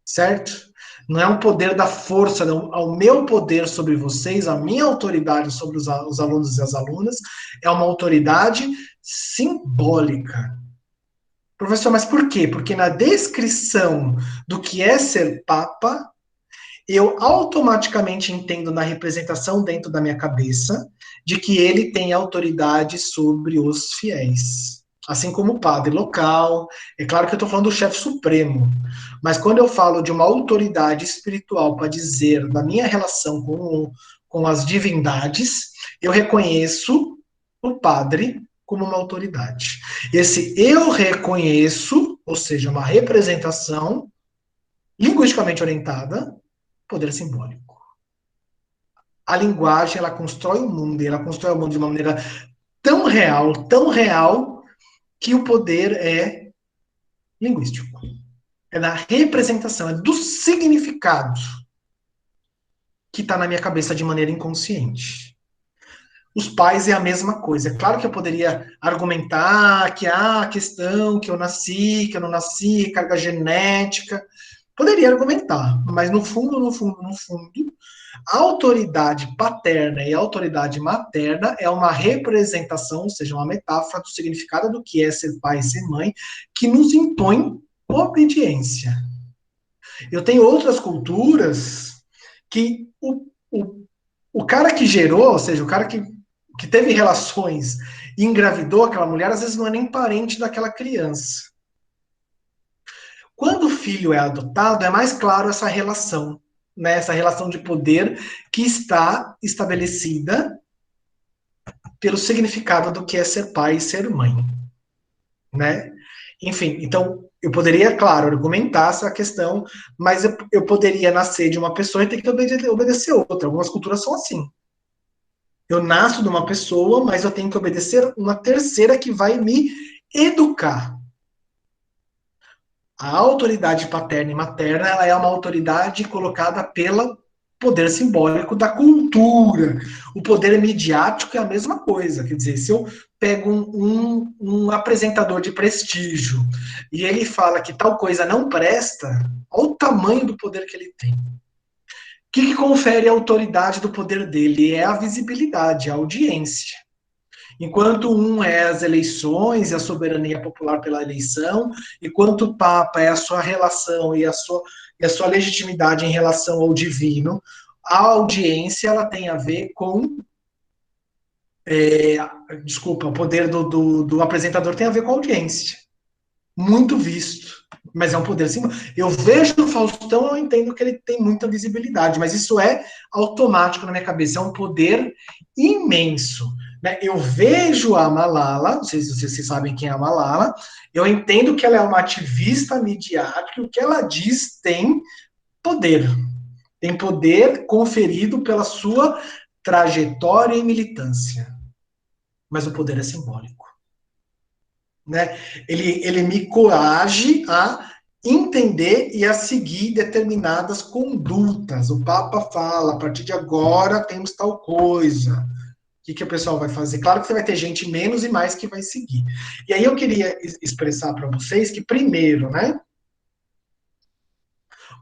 Certo? Não é um poder da força, não. O meu poder sobre vocês, a minha autoridade sobre os alunos e as alunas, é uma autoridade simbólica. Professor, mas por quê? Porque na descrição do que é ser papa, eu automaticamente entendo na representação dentro da minha cabeça de que ele tem autoridade sobre os fiéis. Assim como o padre local. É claro que eu estou falando do chefe supremo. Mas quando eu falo de uma autoridade espiritual para dizer da minha relação com as divindades, eu reconheço o padre como uma autoridade. Esse eu reconheço, ou seja, uma representação linguisticamente orientada, poder simbólico. A linguagem, ela constrói o mundo, e ela constrói o mundo de uma maneira tão real, que o poder é linguístico. É da representação, é do significado que está na minha cabeça de maneira inconsciente. Os pais é a mesma coisa. É claro que eu poderia argumentar que a questão que eu nasci, que eu não nasci, carga genética. Poderia argumentar, mas no fundo, a autoridade paterna e a autoridade materna é uma representação, ou seja, uma metáfora do significado do que é ser pai e ser mãe, que nos impõe obediência. Eu tenho outras culturas que o cara que gerou, ou seja, o cara que teve relações e engravidou aquela mulher, às vezes não é nem parente daquela criança. Quando o filho é adotado, é mais claro essa relação, né? Essa relação de poder que está estabelecida pelo significado do que é ser pai e ser mãe, né? Enfim, então, eu poderia, claro, argumentar essa questão, mas eu poderia nascer de uma pessoa e ter que obedecer outra. Algumas culturas são assim. Eu nasço de uma pessoa, mas eu tenho que obedecer uma terceira que vai me educar. A autoridade paterna e materna, ela é uma autoridade colocada pelo poder simbólico da cultura. O poder midiático é a mesma coisa. Quer dizer, se eu pego um apresentador de prestígio e ele fala que tal coisa não presta, olha o tamanho do poder que ele tem. O que confere a autoridade do poder dele? É a visibilidade, a audiência. Enquanto um é as eleições e a soberania popular pela eleição, enquanto o Papa é a sua relação e a sua legitimidade em relação ao divino, a audiência ela tem a ver com desculpa, o poder do apresentador tem a ver com a audiência. Muito visto. Mas é um poder simbólico. Eu vejo o Faustão, eu entendo que ele tem muita visibilidade, mas isso é automático na minha cabeça. É um poder imenso. Né? Eu vejo a Malala, não sei se vocês sabem quem é a Malala, eu entendo que ela é uma ativista midiática, e o que ela diz tem poder. Tem poder conferido pela sua trajetória e militância. Mas o poder é simbólico. Né? Ele me coage a entender e a seguir determinadas condutas. O Papa fala, a partir de agora temos tal coisa. O que o pessoal vai fazer? Claro que você vai ter gente menos e mais que vai seguir. E aí eu queria expressar para vocês que, primeiro, né?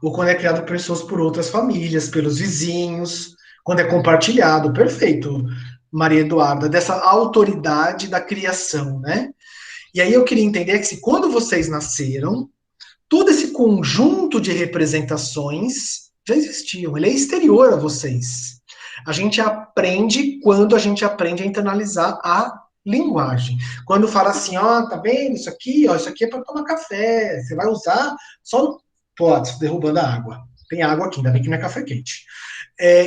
Ou quando é criado por pessoas por outras famílias, pelos vizinhos, quando é compartilhado, perfeito, Maria Eduarda, dessa autoridade da criação, né? E aí eu queria entender que se quando vocês nasceram, todo esse conjunto de representações já existiam, ele é exterior a vocês. A gente aprende quando a gente aprende a internalizar a linguagem. Quando fala assim, ó, tá vendo isso aqui é para tomar café, você vai usar só potes, derrubando a água. Tem água aqui, ainda bem que não é café quente.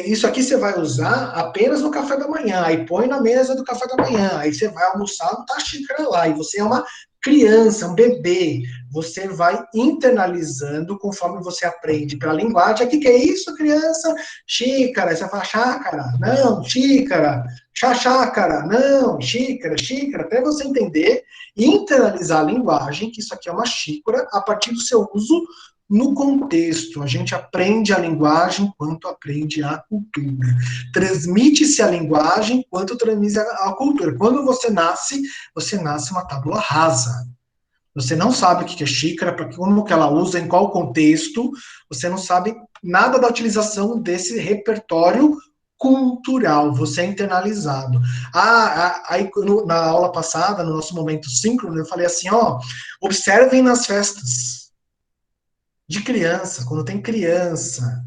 Isso aqui você vai usar apenas no café da manhã, aí põe na mesa do café da manhã, aí você vai almoçar, não tá a xícara lá, e você é uma criança, um bebê, você vai internalizando conforme você aprende pela linguagem. O que é isso, criança? Xícara, você vai falar chácara, não, xícara, chácara, não, xícara, até você entender e internalizar a linguagem, que isso aqui é uma xícara, a partir do seu uso no contexto. A gente aprende a linguagem enquanto aprende a cultura. Transmite-se a linguagem enquanto transmite a cultura. Quando você nasce uma tábua rasa. Você não sabe o que é xícara, como que ela usa, em qual contexto. Você não sabe nada da utilização desse repertório cultural. Você é internalizado. Aí, na aula passada, no nosso momento síncrono, eu falei assim, ó, observem nas festas de criança, quando tem criança.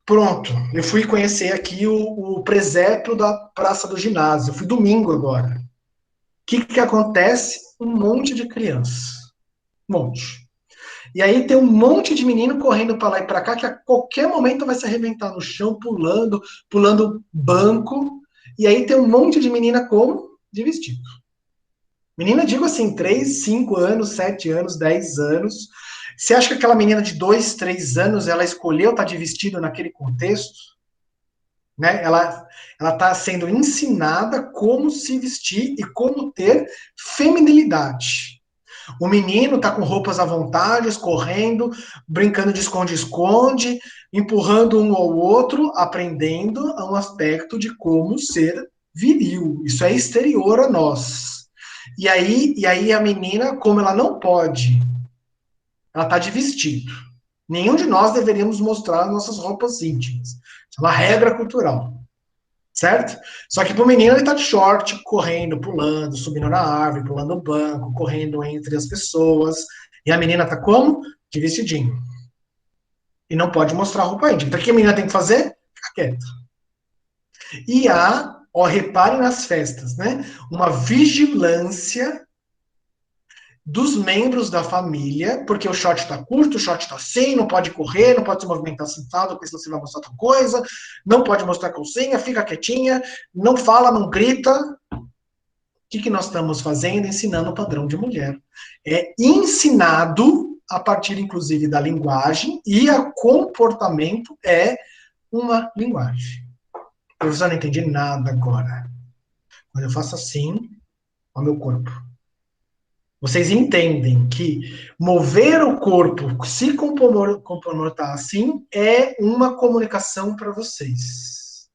Pronto, eu fui conhecer aqui o presépio da Praça do Ginásio. Eu fui domingo agora. O que acontece? Um monte de crianças. Um monte. E aí tem um monte de menino correndo para lá e para cá, que a qualquer momento vai se arrebentar no chão, pulando banco. E aí tem um monte de menina como? De vestido. Menina, digo assim, 3, 5 anos, 7 anos, 10 anos. Você acha que aquela menina de 2, 3 anos, ela escolheu estar de vestido naquele contexto? Né? Ela está sendo ensinada como se vestir e como ter feminilidade. O menino está com roupas à vontade, correndo, brincando de esconde-esconde, empurrando um ao outro, aprendendo um aspecto de como ser viril. Isso é exterior a nós. E aí a menina, como ela não pode, ela está de vestido. Nenhum de nós deveríamos mostrar nossas roupas íntimas. Isso é uma regra cultural. Certo? Só que pro menino ele tá de short, correndo, pulando, subindo na árvore, pulando o banco, correndo entre as pessoas. E a menina tá como? De vestidinho. E não pode mostrar a roupa íntima. Então o que a menina tem que fazer? Ficar quieta. E reparem nas festas, né? Uma vigilância dos membros da família, porque o short está curto, o short está assim, não pode correr, não pode se movimentar sentado, porque senão você vai mostrar outra coisa, não pode mostrar calcinha, fica quietinha, não fala, não grita. O que nós estamos fazendo? Ensinando o padrão de mulher. É ensinado a partir, inclusive, da linguagem, e o comportamento é uma linguagem. Eu já não entendi nada agora. Quando eu faço assim, ao meu corpo. Vocês entendem que mover o corpo, se comportar assim, é uma comunicação para vocês.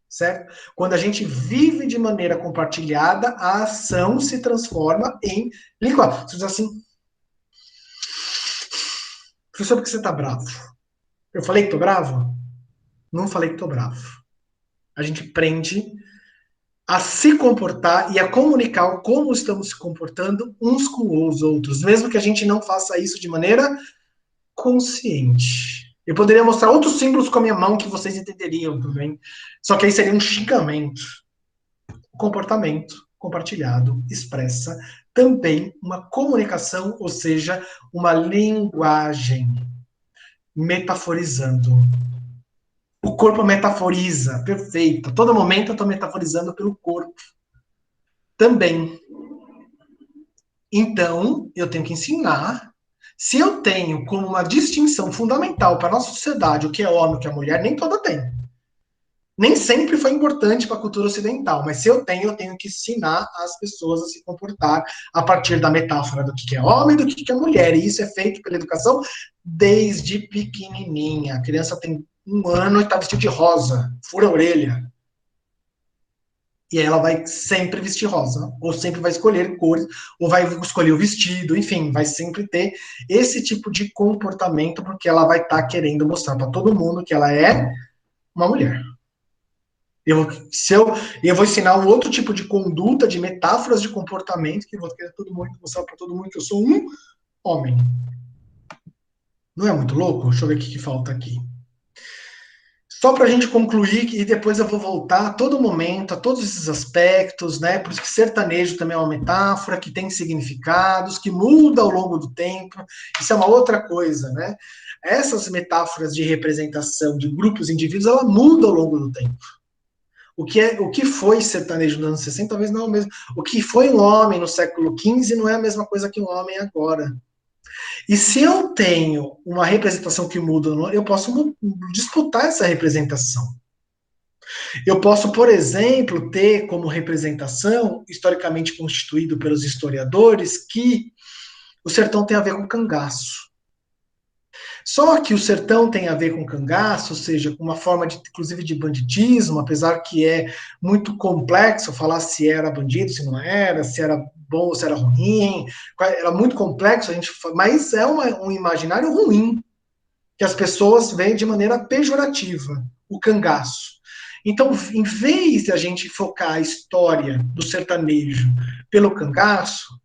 Certo? Quando a gente vive de maneira compartilhada, a ação se transforma em linguagem. Você diz assim, professor, por que você está bravo? Eu falei que estou bravo? Não falei que estou bravo. A gente aprende a se comportar e a comunicar como estamos se comportando uns com os outros, mesmo que a gente não faça isso de maneira consciente. Eu poderia mostrar outros símbolos com a minha mão que vocês entenderiam também, só que aí seria um xingamento. O comportamento compartilhado expressa também uma comunicação, ou seja, uma linguagem, metaforizando. O corpo metaforiza, perfeito. A todo momento eu estou metaforizando pelo corpo. Também. Então, eu tenho que ensinar. Se eu tenho como uma distinção fundamental para a nossa sociedade o que é homem e o que é mulher, nem toda tem. Nem sempre foi importante para a cultura ocidental, mas se eu tenho que ensinar as pessoas a se comportar a partir da metáfora do que é homem e do que é mulher. E isso é feito pela educação desde pequenininha. A criança tem 1 ano e está vestida de rosa, fura a orelha. E aí ela vai sempre vestir rosa, ou sempre vai escolher cores, ou vai escolher o vestido, enfim, vai sempre ter esse tipo de comportamento, porque ela vai estar querendo mostrar para todo mundo que ela é uma mulher. Eu vou ensinar um outro tipo de conduta, de metáforas de comportamento, que eu vou querer mostrar para todo mundo que eu sou um homem. Não é muito louco? Deixa eu ver o que falta aqui. Só para a gente concluir, e depois eu vou voltar a todo momento, a todos esses aspectos, né? Por isso que sertanejo também é uma metáfora, que tem significados, que muda ao longo do tempo. Isso é uma outra coisa, né? Essas metáforas de representação de grupos, indivíduos, ela muda ao longo do tempo. O que foi sertanejo nos anos 60 talvez não é o mesmo. O que foi um homem no século XV não é a mesma coisa que um homem agora. E se eu tenho uma representação que muda, eu posso disputar essa representação. Eu posso, por exemplo, ter como representação, historicamente constituído pelos historiadores, que o sertão tem a ver com cangaço. Só que o sertão tem a ver com cangaço, ou seja, com uma forma, inclusive, de banditismo, apesar que é muito complexo falar se era bandido, se não era, se era bom ou se era ruim, era muito complexo, mas é um imaginário ruim, que as pessoas veem de maneira pejorativa, o cangaço. Então, em vez de a gente focar a história do sertanejo pelo cangaço,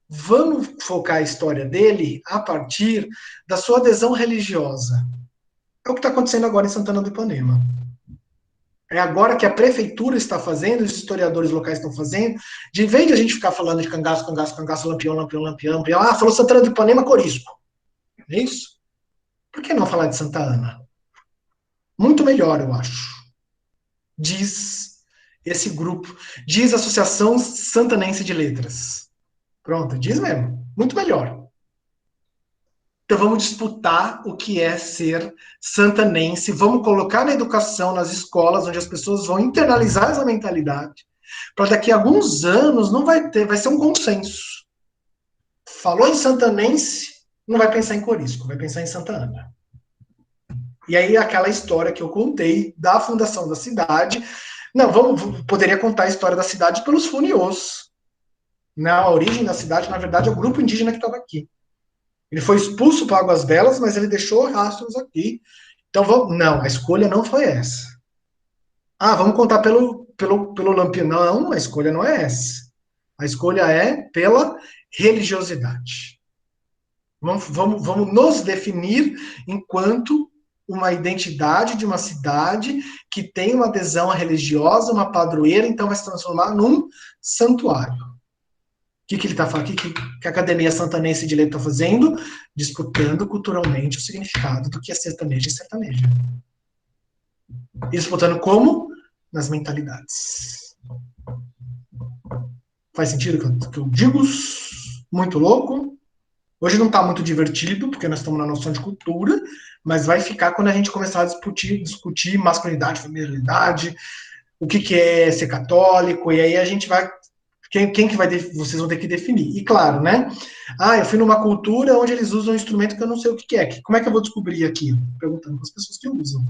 vamos focar a história dele a partir da sua adesão religiosa. É o que está acontecendo agora em Santana do Ipanema. É agora que a prefeitura está fazendo, os historiadores locais estão fazendo, de em vez de a gente ficar falando de cangaço, lampião, falou Santana do Ipanema, Corisco. É isso? Por que não falar de Santa Ana? Muito melhor, eu acho. Diz esse grupo, diz a Associação Santanense de Letras. Pronto, diz mesmo. Muito melhor. Então vamos disputar o que é ser santanense, vamos colocar na educação, nas escolas, onde as pessoas vão internalizar essa mentalidade, para daqui a alguns anos não vai ser um consenso. Falou em santanense, não vai pensar em Corisco, vai pensar em Santa Ana. E aí aquela história que eu contei da fundação da cidade, poderia contar a história da cidade pelos funiôs. A origem da cidade, na verdade, é o grupo indígena que estava aqui. Ele foi expulso para Águas Belas, mas ele deixou rastros aqui. Então, não, a escolha não foi essa. Vamos contar pelo lampião. Não, a escolha não é essa. A escolha é pela religiosidade. Vamos nos definir enquanto uma identidade de uma cidade que tem uma adesão religiosa, uma padroeira, então vai se transformar num santuário. O que ele está falando? O que a Academia Santanense de Letras está fazendo? Disputando culturalmente o significado do que é sertanejo e sertaneja. E disputando como? Nas mentalidades. Faz sentido o que eu digo? Muito louco. Hoje não está muito divertido, porque nós estamos na noção de cultura, mas vai ficar quando a gente começar a discutir masculinidade, feminilidade, o que é ser católico, e aí a gente vai... Quem que vai... Vocês vão ter que definir. E claro, né? Eu fui numa cultura onde eles usam um instrumento que eu não sei o que é. Como é que eu vou descobrir aquilo? Perguntando para as pessoas que usam.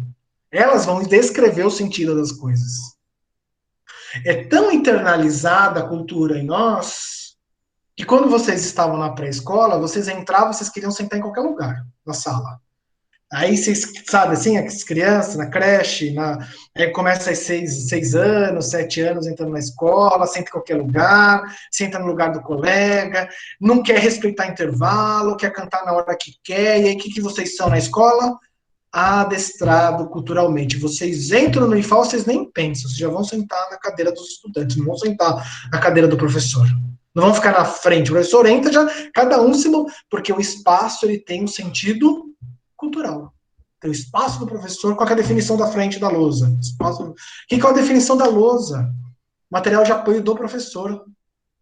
Elas vão descrever o sentido das coisas. É tão internalizada a cultura em nós que quando vocês estavam na pré-escola, vocês entravam, vocês queriam sentar em qualquer lugar na sala. Aí vocês, sabe, assim, as crianças na creche, aí começa às 6 anos, 7 anos, entrando na escola, senta em qualquer lugar, senta no lugar do colega, não quer respeitar intervalo, quer cantar na hora que quer, e aí o que vocês são na escola? Adestrado culturalmente. Vocês entram no IFAL, vocês nem pensam, vocês já vão sentar na cadeira dos estudantes, não vão sentar na cadeira do professor. Não vão ficar na frente, o professor entra já, cada um porque o espaço ele tem um sentido cultural. Tem o espaço do professor, qual é a definição da frente da lousa? O que é a definição da lousa? Material de apoio do professor.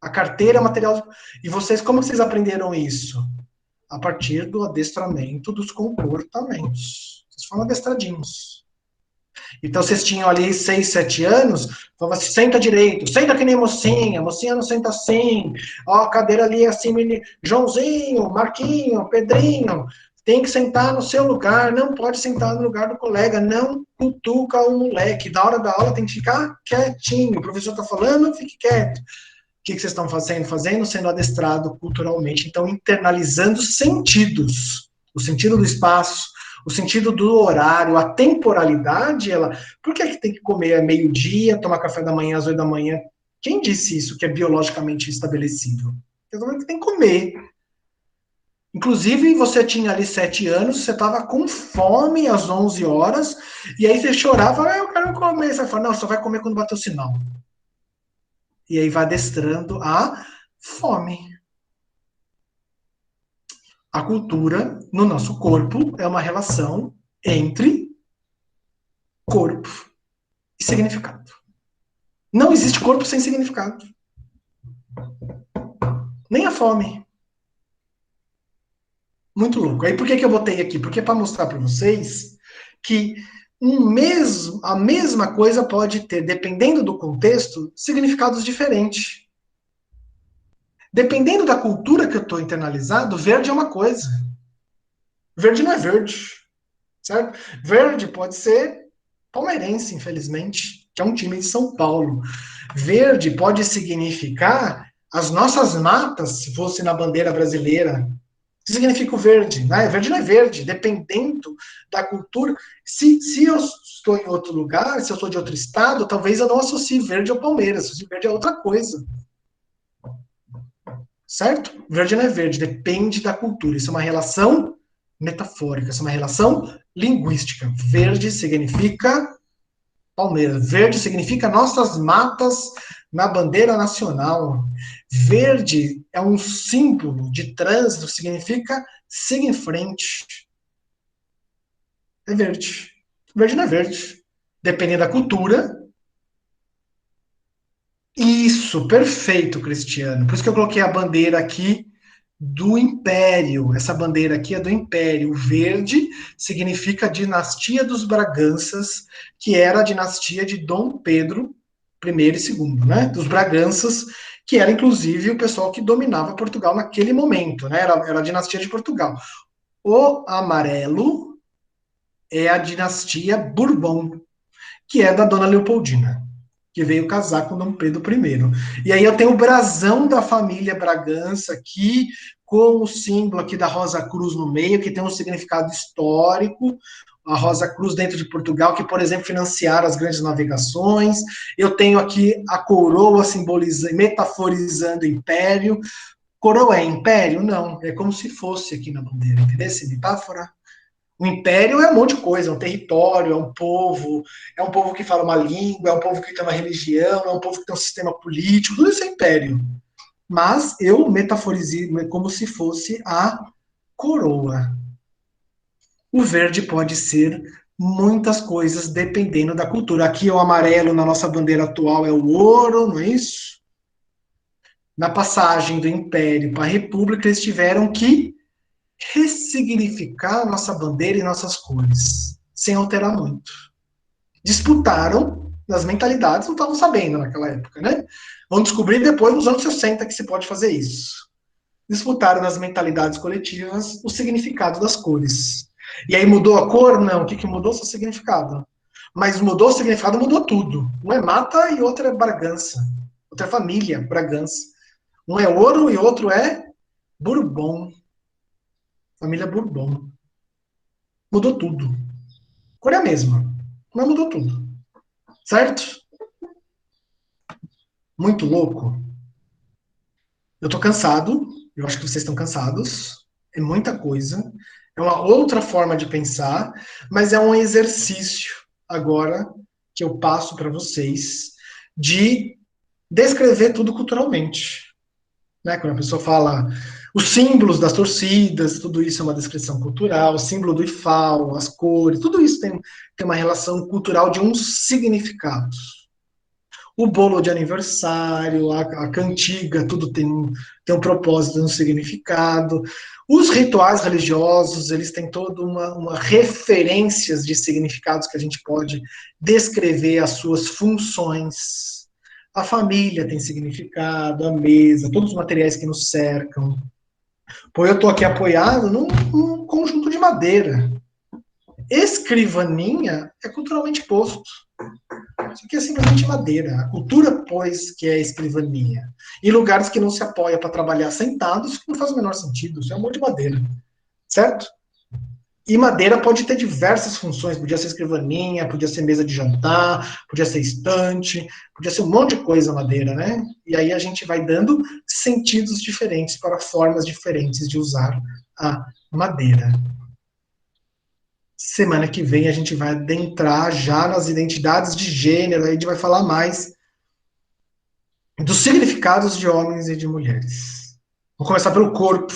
A carteira é material. E vocês, como vocês aprenderam isso? A partir do adestramento dos comportamentos. Vocês foram adestradinhos. Então, vocês tinham ali 6, 7 anos, falava assim, senta direito, senta que nem mocinha, mocinha não senta assim, ó, a cadeira ali assim, Joãozinho, Marquinho, Pedrinho, tem que sentar no seu lugar, não pode sentar no lugar do colega, não cutuca o moleque, na hora da aula tem que ficar quietinho, o professor está falando, fique quieto. O que vocês estão fazendo? Sendo adestrado culturalmente, então internalizando sentidos, o sentido do espaço, o sentido do horário, a temporalidade, por que tem que comer meio-dia, tomar café da manhã às 8 da manhã? Quem disse isso que é biologicamente estabelecido? Que tem que comer. Inclusive, você tinha ali 7 anos, você estava com fome às 11 horas, e aí você chorava, eu quero comer. Você fala, não, só vai comer quando bater o sinal. E aí vai adestrando a fome. A cultura, no nosso corpo, é uma relação entre corpo e significado. Não existe corpo sem significado. Nem a fome. Muito louco. Aí por que eu botei aqui? Porque é para mostrar para vocês que a mesma coisa pode ter, dependendo do contexto, significados diferentes. Dependendo da cultura que eu estou internalizado, verde é uma coisa. Verde não é verde. Certo? Verde pode ser palmeirense, infelizmente, que é um time de São Paulo. Verde pode significar as nossas matas, se fosse na bandeira brasileira. O que significa o verde? Né? Verde não é verde, dependendo da cultura. Se eu estou em outro lugar, se eu sou de outro estado, talvez eu não associe verde ao Palmeiras. Associe verde a outra coisa. Certo? Verde não é verde, depende da cultura. Isso é uma relação metafórica, isso é uma relação linguística. Verde significa Palmeiras. Verde significa nossas matas na bandeira nacional. Verde é um símbolo de trânsito, significa siga em frente. É verde. Verde não é verde. Dependendo da cultura. Isso, perfeito, Cristiano. Por isso que eu coloquei a bandeira aqui do Império. Essa bandeira aqui é do Império. O verde significa dinastia dos Braganças, que era a dinastia de Dom Pedro I e II, né? Dos Braganças, que era inclusive o pessoal que dominava Portugal naquele momento, né? Era a dinastia de Portugal. O amarelo é a dinastia Bourbon, que é da Dona Leopoldina, que veio casar com Dom Pedro I. E aí eu tenho o brasão da família Bragança aqui, com o símbolo aqui da Rosa Cruz no meio, que tem um significado histórico, a Rosa Cruz dentro de Portugal, que, por exemplo, financiaram as grandes navegações. Eu tenho aqui a coroa simbolizando, metaforizando o império. Coroa é império? Não, é como se fosse aqui na bandeira, entendeu? Essa metáfora? O império é um monte de coisa, é um território, é um povo que fala uma língua, é um povo que tem uma religião, é um povo que tem um sistema político, tudo isso é império. Mas eu metaforizei como se fosse a coroa. O verde pode ser muitas coisas dependendo da cultura. Aqui o amarelo na nossa bandeira atual é o ouro, não é isso? Na passagem do império para a república, eles tiveram que ressignificar nossa bandeira e nossas cores, sem alterar muito. Disputaram nas mentalidades, não estavam sabendo naquela época, né? Vão descobrir depois, nos anos 60, que se pode fazer isso. Disputaram nas mentalidades coletivas o significado das cores. E aí mudou a cor? Não. O que mudou? Seu significado. Mas mudou o significado, mudou tudo. Um é mata e outro é Bragança. Outra é família, Bragança. Um é ouro e outro é Bourbon. Família Bourbon. Mudou tudo. A cor é a mesma, mas mudou tudo. Certo? Muito louco. Eu tô cansado, eu acho que vocês estão cansados. É muita coisa. É uma outra forma de pensar, mas é um exercício agora que eu passo para vocês de descrever tudo culturalmente. Né? Quando a pessoa fala os símbolos das torcidas, tudo isso é uma descrição cultural, o símbolo do IFAL, as cores, tudo isso tem uma relação cultural de uns significados. O bolo de aniversário, a cantiga, tudo tem um propósito, um significado. Os rituais religiosos, eles têm toda uma referências de significados que a gente pode descrever as suas funções. A família tem significado, a mesa, todos os materiais que nos cercam. Pô, eu estou aqui apoiado num conjunto de madeira. Escrivaninha é culturalmente posto. Isso aqui é simplesmente madeira. A cultura, pois, que é a escrivaninha. Em lugares que não se apoia para trabalhar sentados, não faz o menor sentido. Isso é um monte de madeira. Certo? E madeira pode ter diversas funções. Podia ser escrivaninha, podia ser mesa de jantar, podia ser estante, podia ser um monte de coisa madeira, né? E aí a gente vai dando sentidos diferentes para formas diferentes de usar a madeira. Semana que vem a gente vai adentrar já nas identidades de gênero, aí a gente vai falar mais dos significados de homens e de mulheres. Vou começar pelo corpo,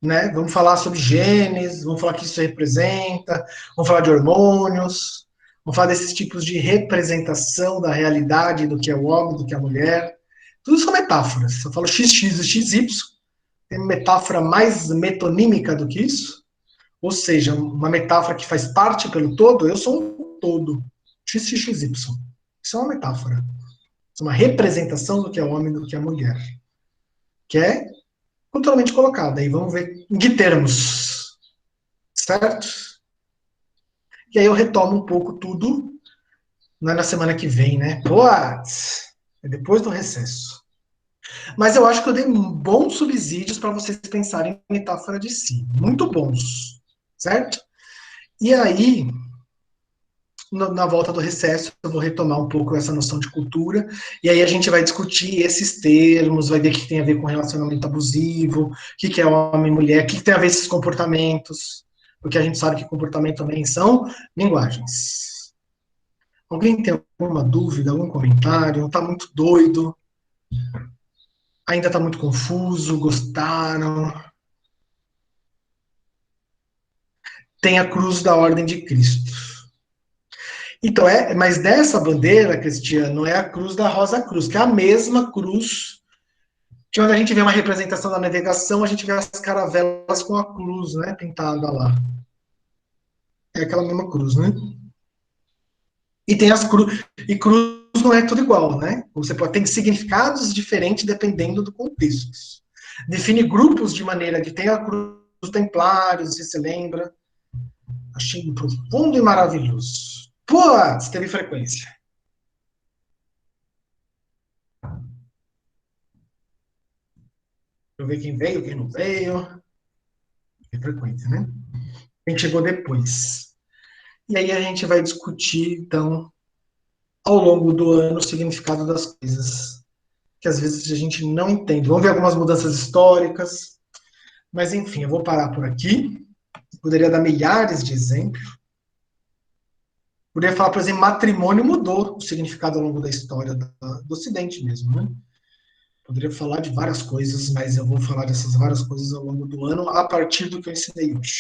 né? Vamos falar sobre genes, vamos falar o que isso representa, vamos falar de hormônios, vamos falar desses tipos de representação da realidade do que é o homem, do que é a mulher. Tudo são metáforas. Eu falo XX e XY, tem metáfora mais metonímica do que isso? Ou seja, uma metáfora que faz parte pelo todo, eu sou um todo. XXY. Isso é uma metáfora. Isso é uma representação do que é o homem e do que é a mulher. Que é culturalmente colocada. E vamos ver em que termos. Certo? E aí eu retomo um pouco tudo na semana que vem, né? É depois do recesso. Mas eu acho que eu dei bons subsídios para vocês pensarem em metáfora de si. Muito bons. Certo? E aí, na volta do recesso, eu vou retomar um pouco essa noção de cultura, e aí a gente vai discutir esses termos, vai ver o que tem a ver com relacionamento abusivo, o que é homem e mulher, o que tem a ver esses comportamentos, porque a gente sabe que comportamento também são linguagens. Alguém tem alguma dúvida, algum comentário? Tá muito doido? Ainda tá muito confuso? Gostaram? Tem a cruz da Ordem de Cristo. Então, mas dessa bandeira, Cristiano, é a cruz da Rosa Cruz, que é a mesma cruz que onde a gente vê uma representação da navegação, a gente vê as caravelas com a cruz, né, pintada lá. É aquela mesma cruz, né? E tem as cruzes, e cruz não é tudo igual, né? Você pode ter significados diferentes dependendo do contexto. Define grupos de maneira que tem a cruz dos templários, se lembra? Achei profundo e maravilhoso. Pô, teve frequência. Deixa eu ver quem veio, quem não veio. Tem frequência, né? Quem chegou depois. E aí a gente vai discutir, então, ao longo do ano, o significado das coisas. Que às vezes a gente não entende. Vamos ver algumas mudanças históricas. Mas, enfim, eu vou parar por aqui. Poderia dar milhares de exemplos. Poderia falar, por exemplo, matrimônio mudou o significado ao longo da história do Ocidente mesmo, né? Poderia falar de várias coisas, mas eu vou falar dessas várias coisas ao longo do ano, a partir do que eu ensinei hoje.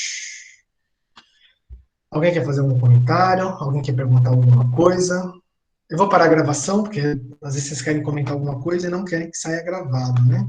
Alguém quer fazer algum comentário? Alguém quer perguntar alguma coisa? Eu vou parar a gravação, porque às vezes vocês querem comentar alguma coisa e não querem que saia gravado, né?